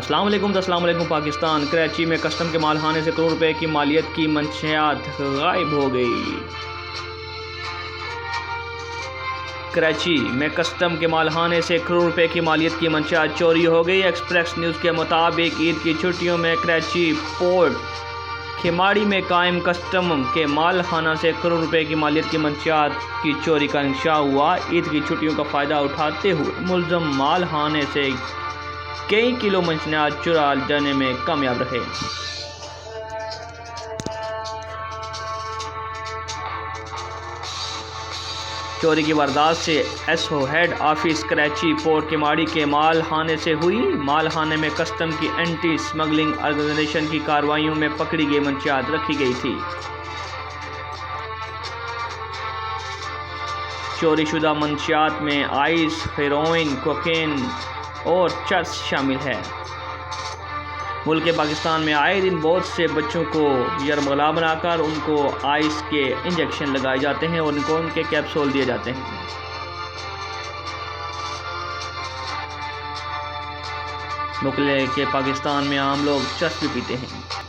السلام علیکم پاکستان۔ کراچی میں کسٹم کے مالخانے سے کروڑ روپے کی مالیت کی منشیات غائب ہو گئی۔ کراچی میں کسٹم کے مالخانے سے کروڑ روپے کی مالیت کی منشیات چوری ہو گئی۔ ایکسپریس نیوز کے مطابق عید کی چھٹیوں میں کراچی پورٹ کھماڑی میں قائم کسٹم کے مال خانہ سے کروڑ روپے کی مالیت کی منشیات کی چوری کا انکشاف ہوا۔ عید کی چھٹیوں کا فائدہ اٹھاتے ہوئے ملزم مال خانے سے کئی کلو منشیات چرا جانے میں کامیاب رہے۔ چوری کی واردات سے S O head office Karachi port Keamari کے مال خانے سے ہوئی۔ مال خانے میں کسٹم کی اینٹی سمگلنگ آرگنائزیشن کی کارروائیوں میں پکڑی گئی منشیات رکھی گئی تھی۔ چوری شدہ منشیات میں آئس، ہیروئن، کوکین اور چرس شامل ہے۔ ملک پاکستان میں آئے دن بہت سے بچوں کو یرغمال بنا کر ان کو آئس کے انجیکشن لگائے جاتے ہیں اور ان کو ان کے کیپسول دیے جاتے ہیں۔ ملک پاکستان میں عام لوگ چرس بھی پیتے ہیں۔